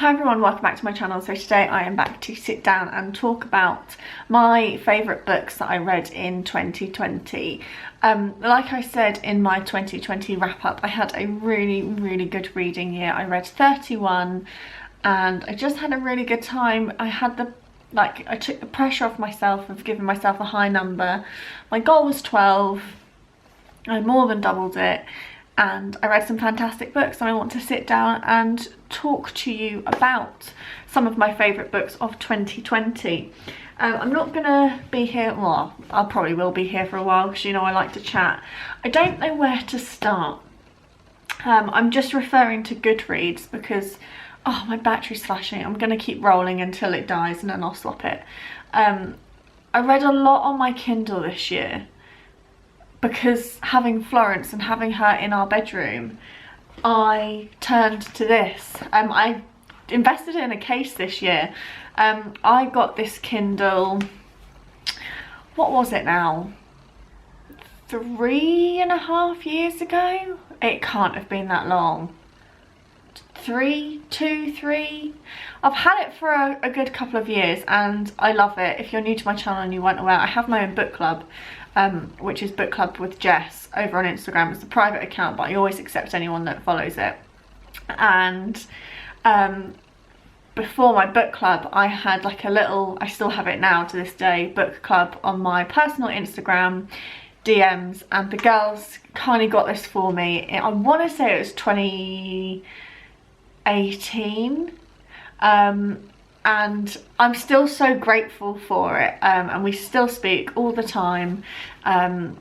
Hi everyone, welcome back to my channel. So today I am back to sit down and talk about my favourite books that I read in 2020. Like I said in my 2020 wrap up, I had a really good reading year. I read 31 and I just had a really good time. I took the pressure off myself of giving myself a high number. My goal was 12, I more than doubled it. And I read some fantastic books and I want to sit down and talk to you about some of my favourite books of 2020. I'm not going to be here, well, I probably will be here for a while because you know I like to chat. I don't know where to start. I'm just referring to Goodreads because, oh, my battery's flashing. I'm going to keep rolling until it dies and then I'll swap it. I read a lot on my Kindle this year. Because having Florence and having her in our bedroom, I turned to this. I invested in a case this year. I got this Kindle, what was it now? 3.5 years ago? It can't have been that long. 3. I've had it for a good couple of years and I love it. If you're new to my channel and you weren't aware, I have my own book club, which is Book Club with Jess over on Instagram. It's a private account, but I always accept anyone that follows it. And before my book club, I had like a little, I still have it now to this day, book club on my personal Instagram DMs, and the girls kind of got this for me. I want to say it was 2018. And I'm still so grateful for it, and we still speak all the time, and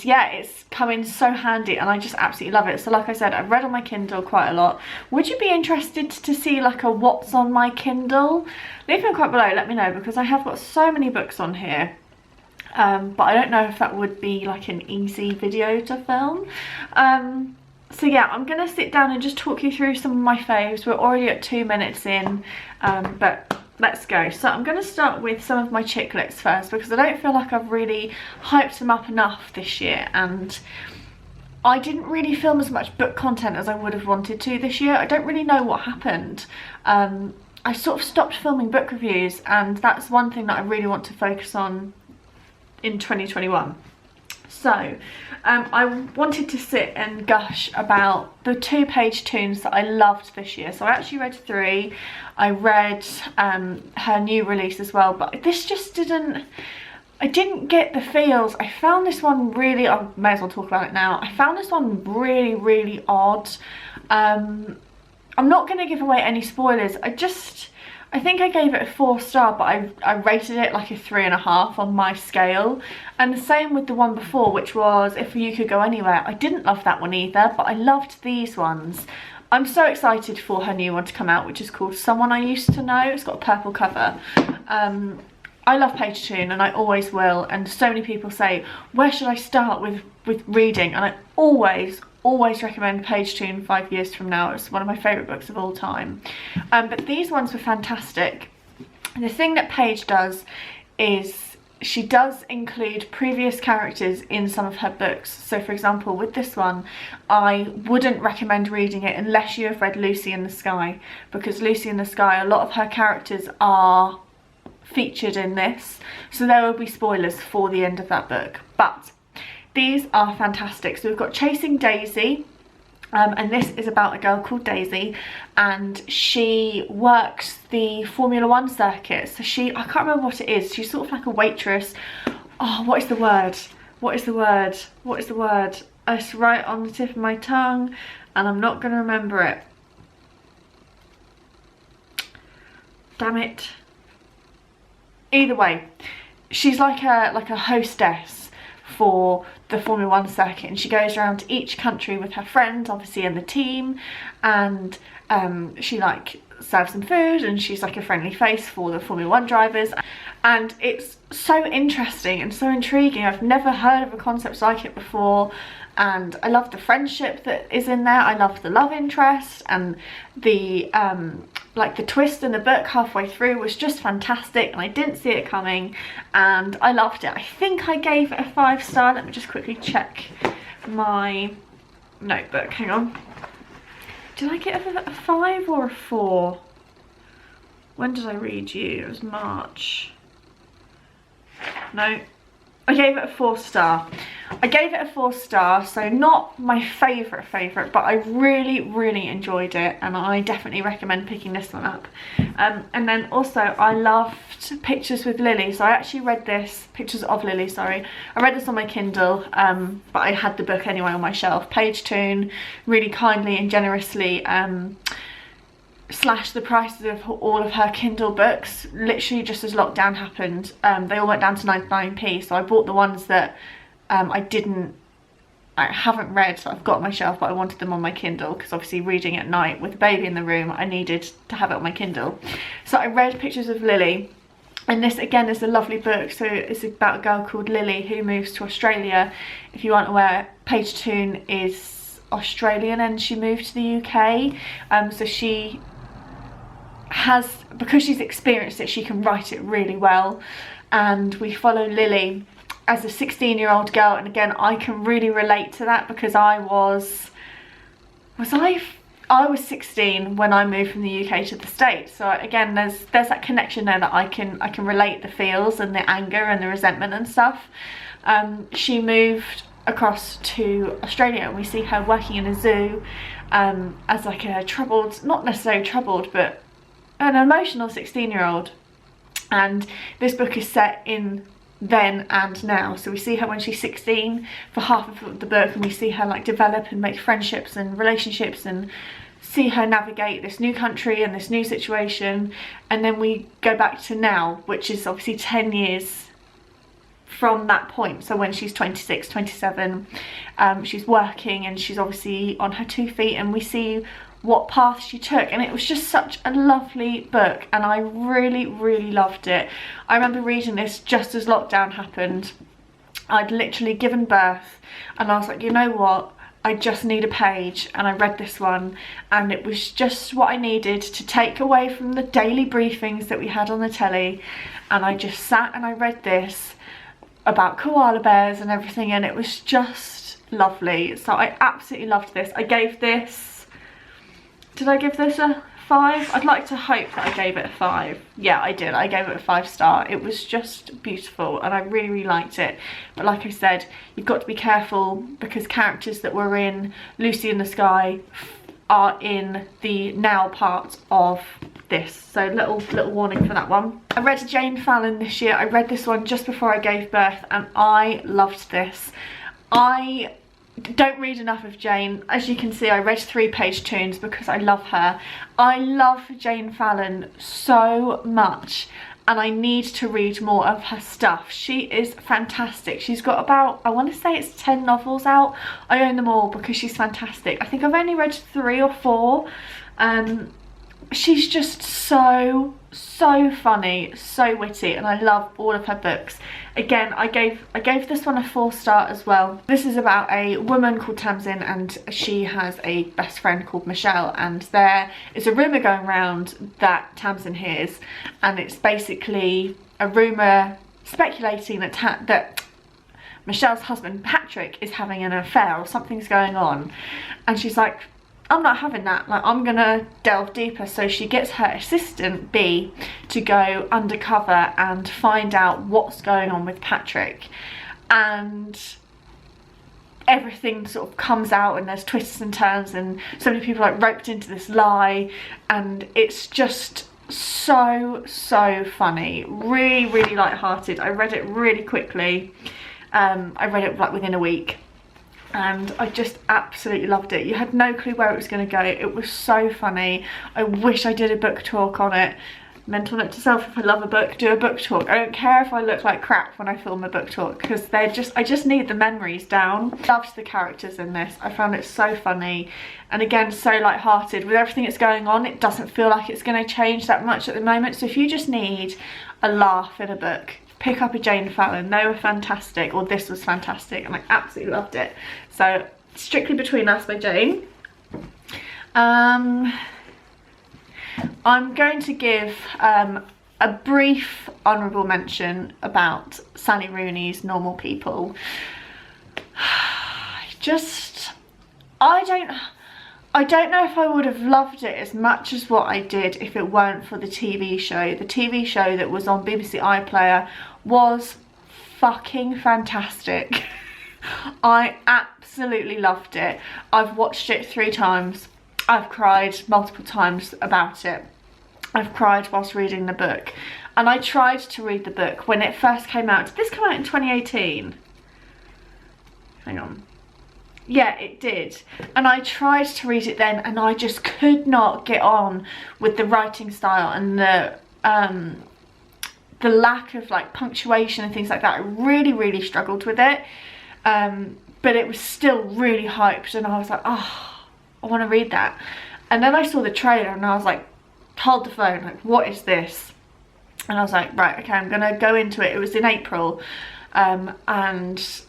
yeah, it's come in so handy and I just absolutely love it. So like I said, I've read on my Kindle quite a lot. Would you be interested to see like a what's on my Kindle? Leave them quite below, let me know, because I have got so many books on here, but I don't know if that would be like an easy video to film. So yeah, I'm going to sit down and just talk you through some of my faves. We're already at 2 minutes in, but let's go. So I'm going to start with some of my chick licks first because I don't feel like I've really hyped them up enough this year, and I didn't really film as much book content as I would have wanted to this year. I don't really know what happened. I sort of stopped filming book reviews, and that's one thing that I really want to focus on in 2021. So I wanted to sit and gush about the 2 Paige Toons that I loved this year. So I actually read 3. I read her new release as well, but this just I didn't get the feels. I found this one really, I may as well talk about it now. I found this one really odd. I'm not going to give away any spoilers. I think I gave it a 4-star, but I rated it like a 3.5 on my scale. And the same with the one before, which was If You Could Go Anywhere. I didn't love that one either, but I loved these ones. I'm so excited for her new one to come out, which is called Someone I Used to Know. It's got a purple cover. I love Paige Toon and I always will. And so many people say, where should I start with reading? And I always recommend Paige Toon 5 years from now. It's one of my favourite books of all time. But these ones were fantastic. The thing that Paige does is she does include previous characters in some of her books. So for example, with this one, I wouldn't recommend reading it unless you have read Lucy in the Sky, because Lucy in the Sky, a lot of her characters are featured in this. So there will be spoilers for the end of that book. But these are fantastic. So we've got Chasing Daisy, and this is about a girl called Daisy, and she works the Formula 1 circuit. So I can't remember what it is. She's sort of like a waitress. Oh, what is the word? What is the word? What is the word? It's right on the tip of my tongue, and I'm not going to remember it. Damn it. Either way, she's like a hostess for the Formula 1 circuit, and she goes around to each country with her friends, obviously, and the team, and she like serves some food, and she's like a friendly face for the Formula 1 drivers, and it's so interesting and so intriguing. I've never heard of a concept like it before, and I love the friendship that is in there. I love the love interest, and the like the twist in the book halfway through was just fantastic, and I didn't see it coming and I loved it. I think I gave it a 5-star. Let me just quickly check my notebook, hang on. Did I get a 5 or a 4? When did I read you? It was March. No. I gave it a 4-star. I gave it a 4-star, so not my favourite, but I really enjoyed it, and I definitely recommend picking this one up. And then also I loved Pictures with Lily, so I actually read this, Pictures of Lily, sorry. I read this on my Kindle, but I had the book anyway on my shelf. Paige Toon really kindly and generously slashed the prices of all of her Kindle books literally just as lockdown happened. They all went down to 99p, so I bought the ones that I haven't read, so I've got on my shelf, but I wanted them on my Kindle because obviously reading at night with the baby in the room, I needed to have it on my Kindle. So I read Pictures of Lily, and this again is a lovely book. So it's about a girl called Lily who moves to Australia. If you aren't aware, Paige Toon is Australian and she moved to the UK, so she has, because she's experienced it, she can write it really well. And we follow Lily as a 16-year-old girl, and again I can really relate to that because I was 16 when I moved from the UK to the States. So again, there's that connection there that I can relate the feels and the anger and the resentment and stuff. She moved across to Australia and we see her working in a zoo as like a troubled, not necessarily troubled, but an emotional 16-year-old. And this book is set in then and now, so we see her when she's 16 for half of the book, and we see her like develop and make friendships and relationships and see her navigate this new country and this new situation. And then we go back to now, which is obviously 10 years from that point. So when she's 26, 27, she's working and she's obviously on her 2 feet, and we see what path she took. And it was just such a lovely book, and I really loved it. I remember reading this just as lockdown happened. I'd literally given birth and I was like, you know what, I just need a page, and I read this one, and it was just what I needed to take away from the daily briefings that we had on the telly. And I just sat and I read this about koala bears and everything, and it was just lovely. So I absolutely loved this. I gave this, did I give this a 5? I'd like to hope that I gave it a 5. Yeah, I did. I gave it a 5-star. It was just beautiful and I really liked it. But like I said, you've got to be careful because characters that were in Lucy in the Sky are in the now part of this. So little warning for that one. I read Jane Fallon this year. I read this one just before I gave birth and I loved this. I don't read enough of Jane. As you can see, I read 3 Paige Toons because I love her. I love Jane Fallon so much and I need to read more of her stuff. She is fantastic. She's got about, I want to say it's 10 novels out. I own them all because she's fantastic. I think I've only read 3 or 4. She's just so funny, so witty, and I love all of her books. Again, I gave this one a 4-star as well. This is about a woman called Tamsin, and she has a best friend called Michelle, and there is a rumour going around that Tamsin hears, and it's basically a rumour speculating that Michelle's husband Patrick is having an affair or something's going on, and she's like, I'm not having that, like I'm gonna delve deeper. So she gets her assistant B to go undercover and find out what's going on with Patrick, and everything sort of comes out and there's twists and turns and so many people are like roped into this lie, and it's just so funny, really light-hearted. I read it really quickly. I read it like within a week. And I just absolutely loved it. You had no clue where it was going to go. It was so funny. I wish I did a book talk on it. Mental note to self, if I love a book, do a book talk. I don't care if I look like crap when I film a book talk because I just need the memories down. Loved the characters in this. I found it so funny. And again, so light-hearted. With everything that's going on, it doesn't feel like it's going to change that much at the moment. So if you just need a laugh in a book, pick up a Jane Fallon. They were fantastic, or this was fantastic, and I absolutely loved it. So Strictly Between Us by Jane. I'm going to give a brief honourable mention about Sally Rooney's Normal People. I don't know if I would have loved it as much as what I did if it weren't for the TV show. The TV show that was on BBC iPlayer was fucking fantastic. I absolutely loved it. I've watched it 3 times. I've cried multiple times about it. I've cried whilst reading the book. And I tried to read the book when it first came out. Did this come out in 2018? Hang on. Yeah, it did. And I tried to read it then, and I just could not get on with the writing style and the lack of like punctuation and things like that. I really struggled with it. But it was still really hyped, and I was like, oh, I want to read that. And then I saw the trailer and I was like, hold the phone, like, what is this? And I was like, right, okay, I'm gonna go into it. It was in April, and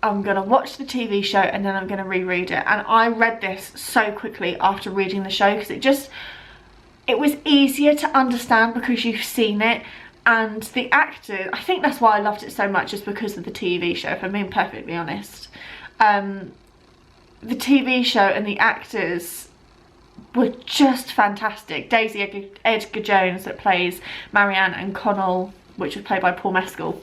I'm gonna watch the TV show and then I'm gonna reread it. And I read this so quickly after reading the show, because it was easier to understand because you've seen it. And the actors, I think that's why I loved it so much, just because of the TV show, if I'm being perfectly honest. The TV show and the actors were just fantastic. Daisy Edgar Jones, that plays Marianne, and Connell, which was played by Paul Mescal,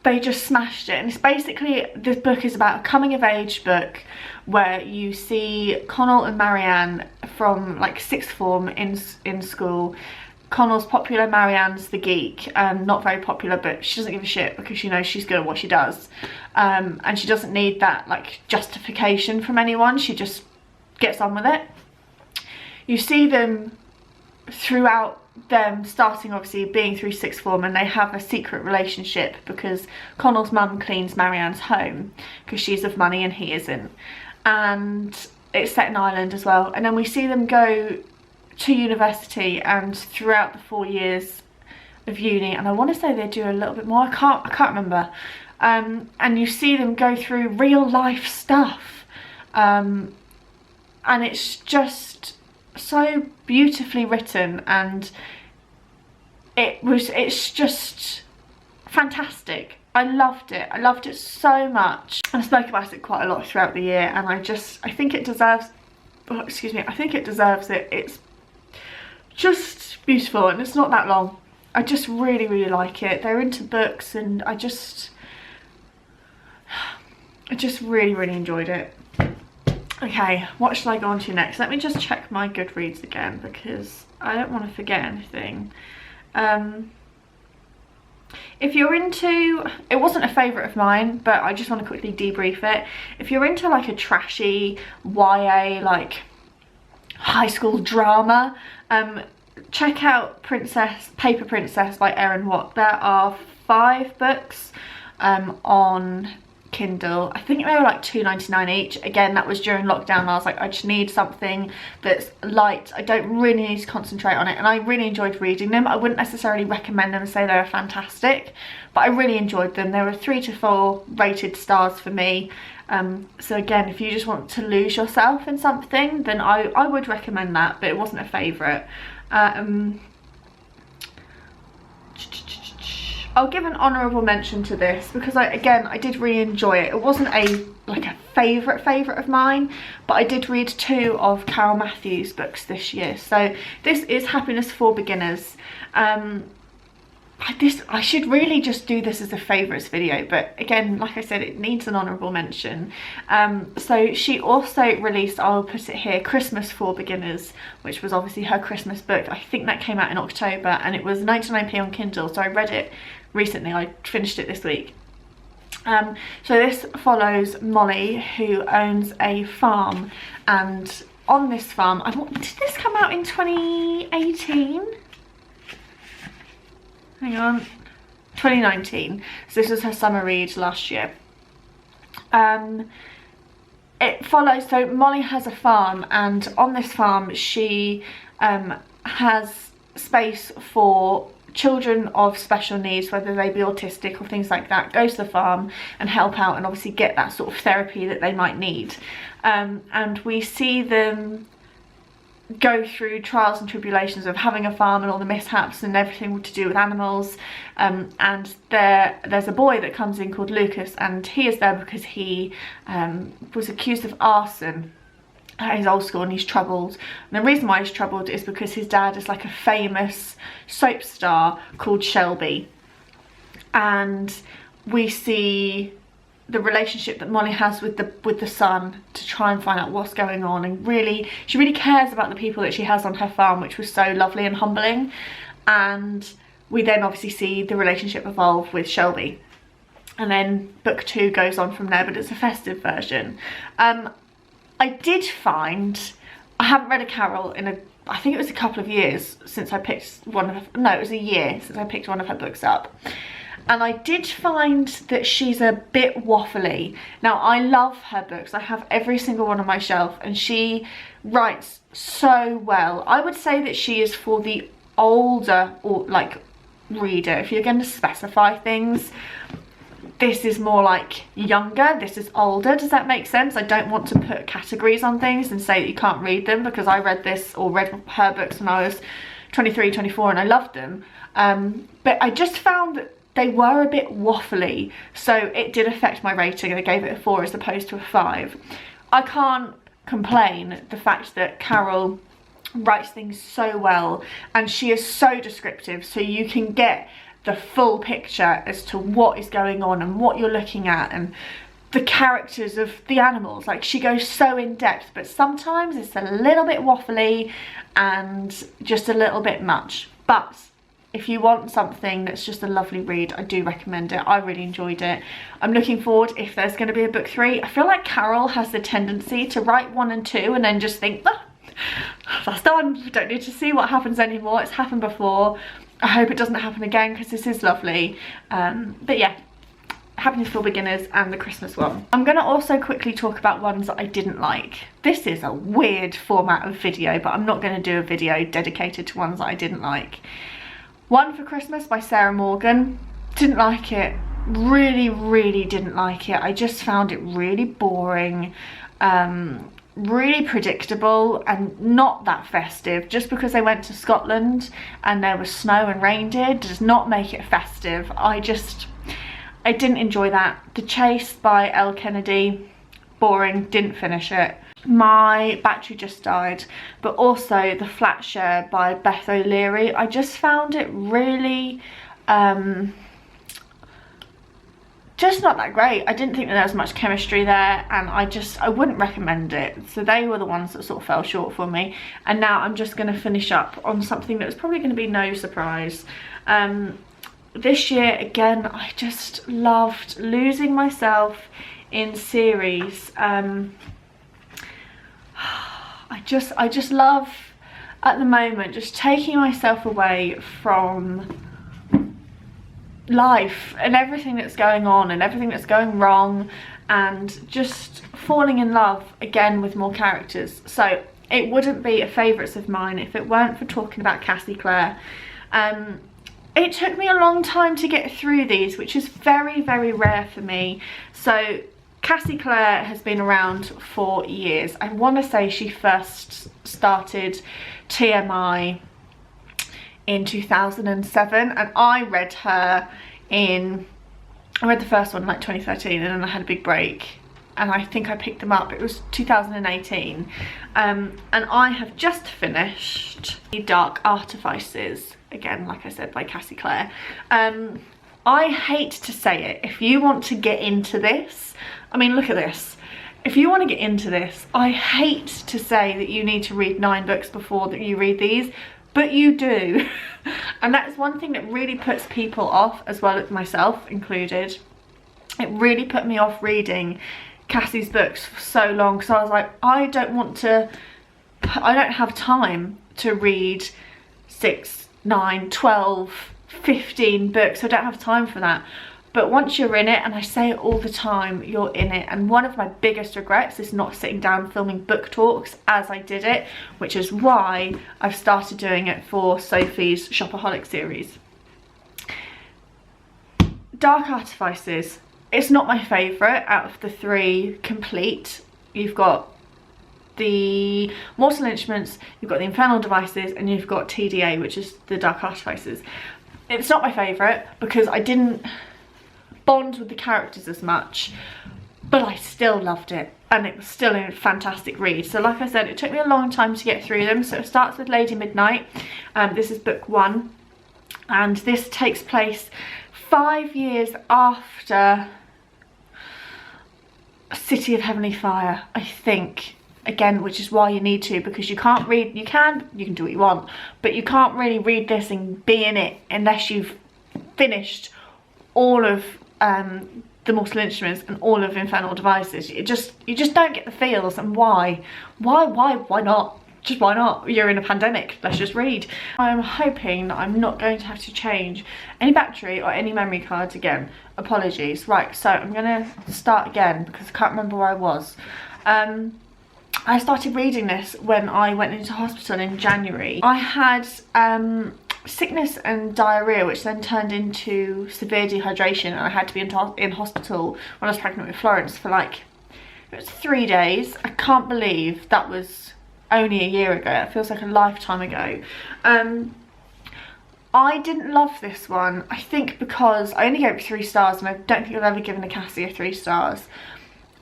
they just smashed it. And it's basically, this book is about a coming of age book where you see Connell and Marianne from like 6th form in school. Connell's popular, Marianne's the geek, not very popular, but she doesn't give a shit because she knows she's good at what she does, and she doesn't need that like justification from anyone. She just gets on with it. You see them throughout them starting, obviously being through 6th form, and they have a secret relationship because Connell's mum cleans Marianne's home because she's of money and he isn't, and it's set in Ireland as well. And then we see them go to university, and throughout the 4 years of uni, and I want to say they do a little bit more, I can't remember, and you see them go through real life stuff, and it's just so beautifully written, and it's just fantastic. I loved it so much. I spoke about it quite a lot throughout the year, and I think it deserves, oh, excuse me, I think it deserves it. It's just beautiful, and it's not that long. I just really like it. They're into books, and I just really enjoyed it. Okay, what should I go on to next? Let me just check my Goodreads again, because I don't want to forget anything. If you're into, it wasn't a favourite of mine, but I just want to quickly debrief it. If you're into like a trashy YA, like high school drama, check out Paper Princess by Erin Watt. There are 5 books on Kindle. I think they were like $2.99 each. Again, that was during lockdown. I was like, I just need something that's light. I don't really need to concentrate on it, and I really enjoyed reading them. I wouldn't necessarily recommend them and say they were fantastic, but I really enjoyed them. There were 3 to 4 rated stars for me. So again, if you just want to lose yourself in something, then I would recommend that, but it wasn't a favourite. I'll give an honourable mention to this because I did really enjoy it. It wasn't a favourite of mine, but I did read 2 of Carole Matthews' books this year. So this is Happiness for Beginners. I should really just do this as a favourites video, but again, like I said, it needs an honourable mention. So she also released, I'll put it here, Christmas for Beginners, which was obviously her Christmas book. I think that came out in October, and it was 99p on Kindle, so I read it recently. I finished it this week. So this follows Molly, who owns a farm, and on this farm, did this come out in 2018? Hang on, 2019. So this was her summer read last year. It follows, so Molly has a farm, and on this farm she has space for children of special needs, whether they be autistic or things like that, go to the farm and help out and obviously get that sort of therapy that they might need. And we see them go through trials and tribulations of having a farm and all the mishaps and everything to do with animals, and there's a boy that comes in called Lucas, and he is there because he was accused of arson He's old school and he's troubled. And the reason why he's troubled is because his dad is like a famous soap star called Shelby. And we see the relationship that Molly has with the son to try and find out what's going on, and really she really cares about the people that she has on her farm, which was so lovely and humbling. And we then obviously see the relationship evolve with Shelby, and then book 2 goes on from there, but it's a festive version. I did find, I haven't read a Carole in I think it was a couple of years since I picked one of her, no, it was a year since I picked one of her books up. And I did find that she's a bit waffly. Now, I love her books. I have every single one on my shelf, and she writes so well. I would say that she is for the older, or like, reader. If you're going to specify things, this is more like younger, this is older. Does that make sense? I don't want to put categories on things and say that you can't read them, because I read this or read her books when I was 23, 24 and I loved them. But I just found that they were a bit waffly, so it did affect my rating. I gave it a 4 as opposed to a 5. I can't complain the fact that Carole writes things so well, and she is so descriptive, so you can get the full picture as to what is going on and what you're looking at, and the characters of the animals. Like, she goes so in depth, but sometimes it's a little bit waffly and just a little bit much. But if you want something that's just a lovely read, I do recommend it. I really enjoyed it. I'm looking forward if there's going to be a book 3. I feel like Carole has the tendency to write 1 and 2 and then just think, ah, that's done, don't need to see what happens anymore, it's happened before. I hope it doesn't happen again, because this is lovely. But yeah, Happiness for Beginners and the Christmas one. I'm going to also quickly talk about ones that I didn't like. This is a weird format of video, but I'm not going to do a video dedicated to ones that I didn't like. One for Christmas by Sarah Morgan. Didn't like it. Really didn't like it. I just found it really boring. Really predictable and not that festive. Just because they went to Scotland and there was snow and reindeer does not make it festive. I didn't enjoy that. The Chase by Elle Kennedy, boring, didn't finish it. My battery just died, but also The Flat Share by Beth O'Leary. I just found it really just not that great. I didn't think that there was much chemistry there, and I wouldn't recommend it. So they were the ones that sort of fell short for me. And now I'm just going to finish up on something that was probably going to be no surprise. This year again, I just loved losing myself in series. I just love at the moment just taking myself away from life and everything that's going on and everything that's going wrong, and just falling in love again with more characters. So it wouldn't be a favourites of mine if it weren't for talking about Cassie Clare. It took me a long time to get through these, which is very rare for me. So Cassie Clare has been around for years. I want to say she first started TMI in 2007, and I read the first one like 2013, and then I had a big break, and I think I picked them up, it was 2018. And I have just finished Dark Artifices, again, like I said, by Cassie Clare. I hate to say it, if you want to get into this, I mean, look at this. If you want to get into this, I hate to say that you need to read 9 books before that you read these, but you do. And that's one thing that really puts people off, as well as myself included. It really put me off reading Cassie's books for so long, because I was like, I don't have time to read 6, 9, 12, 15 books. I don't have time for that. But once you're in it, and I say it all the time, you're in it. And one of my biggest regrets is not sitting down filming book talks as I did it, which is why I've started doing it for Sophie's Shopaholic series. Dark Artifices, it's not my favourite out of the 3 complete. You've got the Mortal Instruments, you've got the Infernal Devices, and you've got TDA, which is the Dark Artifices. It's not my favourite because I didn't bond with the characters as much, but I still loved it, and it was still a fantastic read. So like I said, it took me a long time to get through them. So it starts with Lady Midnight. This is book 1, and this takes place 5 years after City of Heavenly Fire, I think. Again, which is why you need to, because you can't read, you can do what you want, but you can't really read this and be in it unless you've finished all of the Mortal Instruments and all of Infernal Devices. You just don't get the feels. And why not? Just why not? You're in a pandemic, let's just read. I'm hoping that I'm not going to have to change any battery or any memory cards again. Apologies. Right, so I'm gonna start again because I can't remember where I was. I started reading this when I went into hospital in January. I had sickness and diarrhea, which then turned into severe dehydration, and I had to be in hospital when I was pregnant with Florence for like, it was 3 days. I can't believe that was only a year ago. It feels like a lifetime ago. I didn't love this one, I think because I only gave it 3 stars, and I don't think I've ever given a Cassie 3 stars.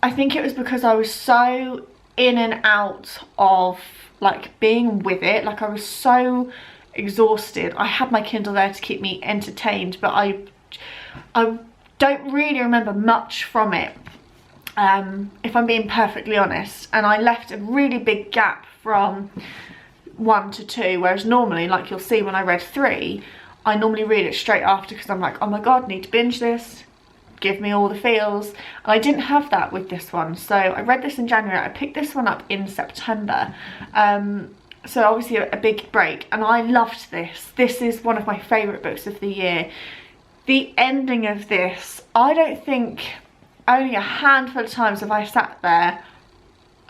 I think it was because I was so in and out of like being with it. Like I was so exhausted. I had my Kindle there to keep me entertained, but I don't really remember much from it, if I'm being perfectly honest. And I left a really big gap from 1 to 2, whereas normally, like you'll see when I read 3, I normally read it straight after because I'm like, oh my god, need to binge this, give me all the feels. And I didn't have that with this one. So I read this in January. I picked this one up in September. So obviously a big break, and I loved this. This is one of my favourite books of the year. The ending of this, I don't think, only a handful of times have I sat there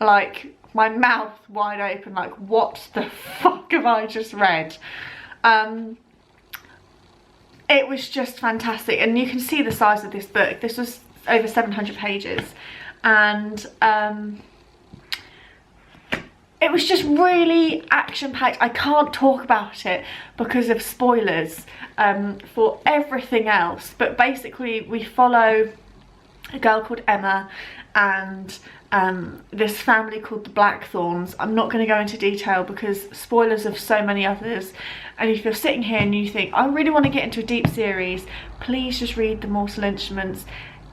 like my mouth wide open, like what the fuck have I just read? It was just fantastic, and you can see the size of this book. This was over 700 pages, and it was just really action-packed. I can't talk about it because of spoilers for everything else, but basically we follow a girl called Emma and this family called the Blackthorns. I'm not going to go into detail because spoilers of so many others, and if you're sitting here and you think I really want to get into a deep series, please just read the Mortal Instruments.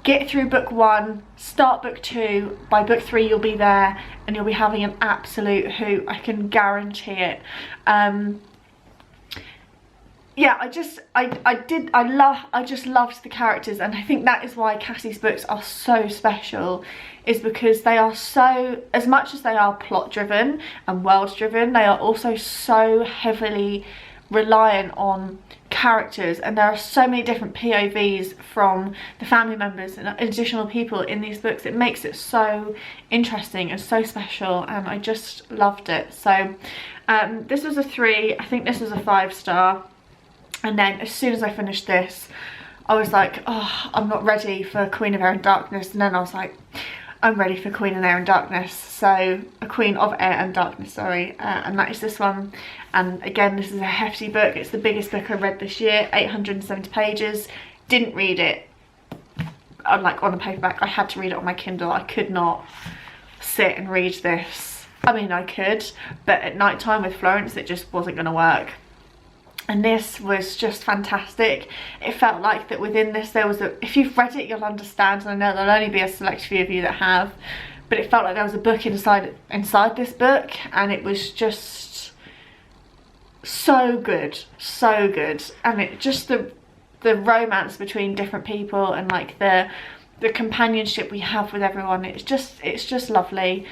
Get through book 1, start book 2, by book 3 you'll be there and you'll be having an absolute hoot, I can guarantee it. Yeah, I just loved the characters, and I think that is why Cassie's books are so special, is because they are so, as much as they are plot driven and world driven, they are also so heavily reliant on characters, and there are so many different POVs from the family members and additional people in these books. It makes it so interesting and so special, and I just loved it. So this was a 3. I think this was a 5-star. And then as soon as I finished this, I was like, oh, I'm not ready for Queen of Air and Darkness. And then I was like, I'm ready for Queen of Air and Darkness. So a Queen of Air and Darkness, sorry. And that is this one. And again, this is a hefty book. It's the biggest book I read this year, 870 pages. Didn't read it like on a paperback. I had to read it on my Kindle. I could not sit and read this. I mean, I could, but at night time with Florence, it just wasn't going to work. And this was just fantastic. It felt like that within this there was a, if you've read it you'll understand, and I know there'll only be a select few of you that have, but it felt like there was a book inside this book, and it was just so good, so good. And it just the romance between different people, and like the companionship we have with everyone, it's just lovely.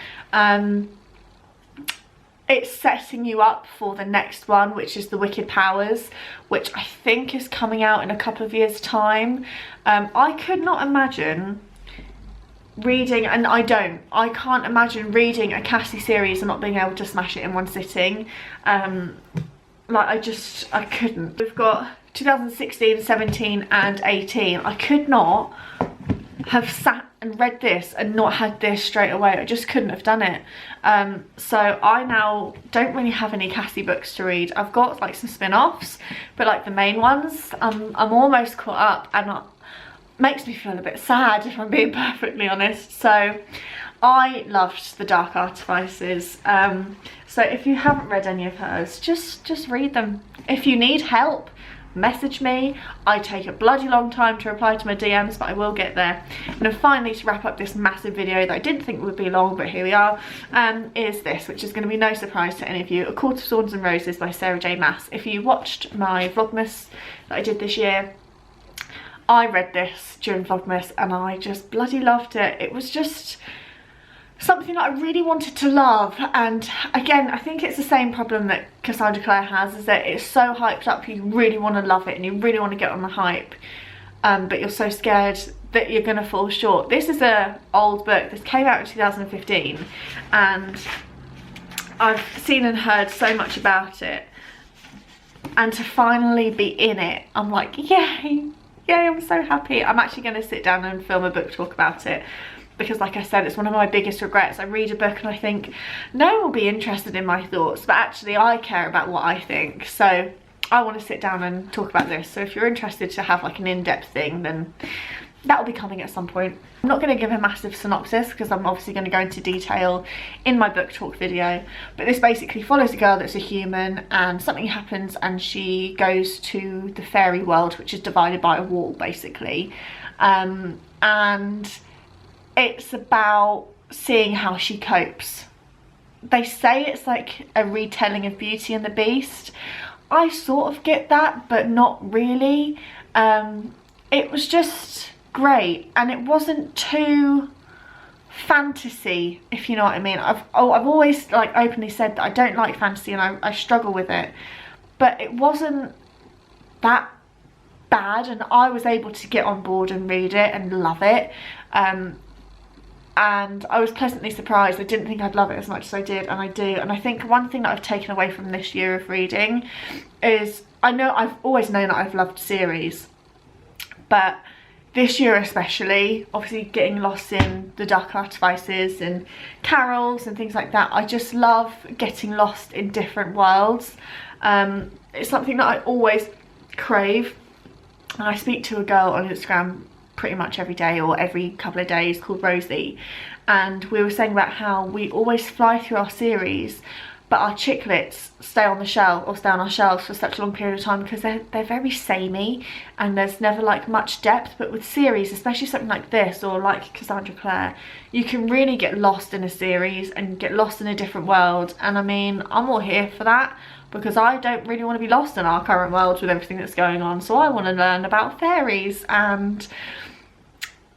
It's setting you up for the next one, which is The Wicked Powers, which I think is coming out in a couple of years' time. I could not imagine reading, and I can't imagine reading a Cassie series and not being able to smash it in one sitting. Like I couldn't. We've got 2016, 17 and 18. I could not have sat and read this and not had this straight away. I just couldn't have done it. So I now don't really have any Cassie books to read. I've got like some spin-offs, but like the main ones, I'm almost caught up, and makes me feel a bit sad, if I'm being perfectly honest. So I loved The Dark Artifices. So if you haven't read any of hers, just read them. If you need help, message me. I take a bloody long time to reply to my DMs, but I will get there. And then finally, to wrap up this massive video that I didn't think would be long, but here we are, is this, which is going to be no surprise to any of you, A Court of Thorns and Roses by Sarah J Maas. If you watched my Vlogmas that I did this year, I read this during Vlogmas and I just bloody loved it. It was just something that I really wanted to love, and again, I think it's the same problem that Cassandra Clare has, is that it's so hyped up, you really want to love it and you really want to get on the hype, but you're so scared that you're going to fall short. This is an old book. This came out in 2015 and I've seen and heard so much about it, and to finally be in it, I'm like, yay, I'm so happy. I'm actually going to sit down and film a book talk about it, because like I said, it's one of my biggest regrets. I read a book and I think no one will be interested in my thoughts, but actually I care about what I think, so I want to sit down and talk about this. So if you're interested to have like an in-depth thing, then that will be coming at some point. I'm not going to give a massive synopsis because I'm obviously going to go into detail in my book talk video, but this basically follows a girl that's a human and something happens and she goes to the fairy world, which is divided by a wall basically, and it's about seeing how she copes. They say it's like a retelling of Beauty and the Beast. I sort of get that, but not really. It was just great, and it wasn't too fantasy, if you know what I mean. I've always like openly said that I don't like fantasy and I struggle with it, but it wasn't that bad, and I was able to get on board and read it and love it. And I was pleasantly surprised. I didn't think I'd love it as much as I did, and I do. And I think one thing that I've taken away from this year of reading is, I know I've always known that I've loved series, but this year especially, obviously getting lost in The Dark Artifices and Carole's and things like that, I just love getting lost in different worlds. It's something that I always crave, and I speak to a girl on Instagram pretty much every day or every couple of days called Rosie, and we were saying about how we always fly through our series, but our chiclets stay on the shelf or stay on our shelves for such a long period of time because they're very samey and there's never like much depth. But with series, especially something like this or like Cassandra Clare, you can really get lost in a series and get lost in a different world. And I mean, I'm all here for that, because I don't really want to be lost in our current world with everything that's going on. So I want to learn about fairies, and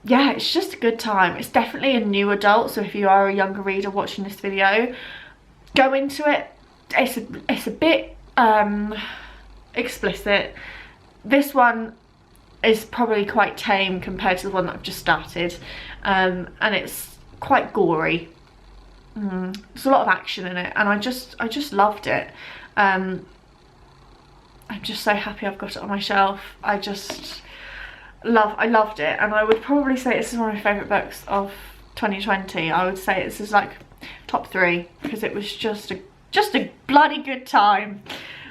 yeah, it's just a good time. It's definitely a new adult, so if you are a younger reader watching this video, go into it. It's a bit explicit. This one is probably quite tame compared to the one that I've just started, and it's quite gory. There's a lot of action in it, and I just loved it. I'm just so happy I've got it on my shelf. I loved it, and I would probably say this is one of my favourite books of 2020. I would say this is like top 3 because it was just a bloody good time.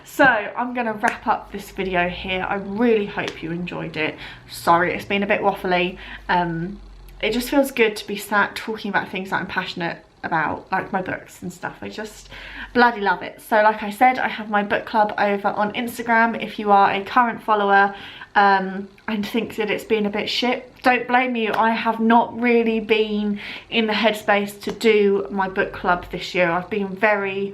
So I'm gonna wrap up this video here. I really hope you enjoyed it. Sorry it's been a bit waffly. It just feels good to be sat talking about things that I'm passionate about, like my books and stuff. I just bloody love it. So like I said, I have my book club over on Instagram. If you are a current follower and think that it's been a bit shit, don't blame you. I have not really been in the headspace to do my book club this year. I've been very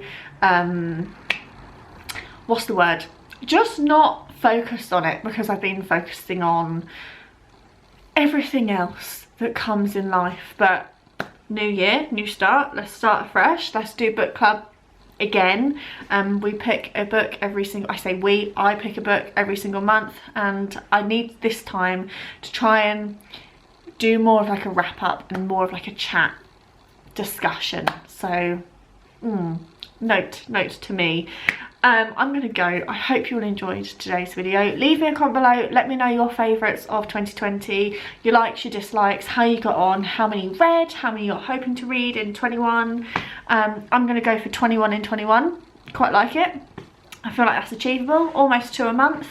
what's the word, just not focused on it, because I've been focusing on everything else that comes in life. But new year, new start, let's start afresh. Let's do book club again. We pick a book every single, I pick a book every single month, and I need this time to try and do more of like a wrap up and more of like a chat discussion. So note to me. I'm gonna go. I hope you all enjoyed today's video. Leave me a comment below, let me know your favourites of 2020, your likes, your dislikes, how you got on, how many you read, how many you're hoping to read in 21. I'm gonna go for 21 in 21. Quite like it. I feel like that's achievable, almost 2 a month.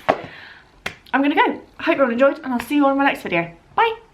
I'm gonna go. I hope you all enjoyed, and I'll see you all in my next video. Bye.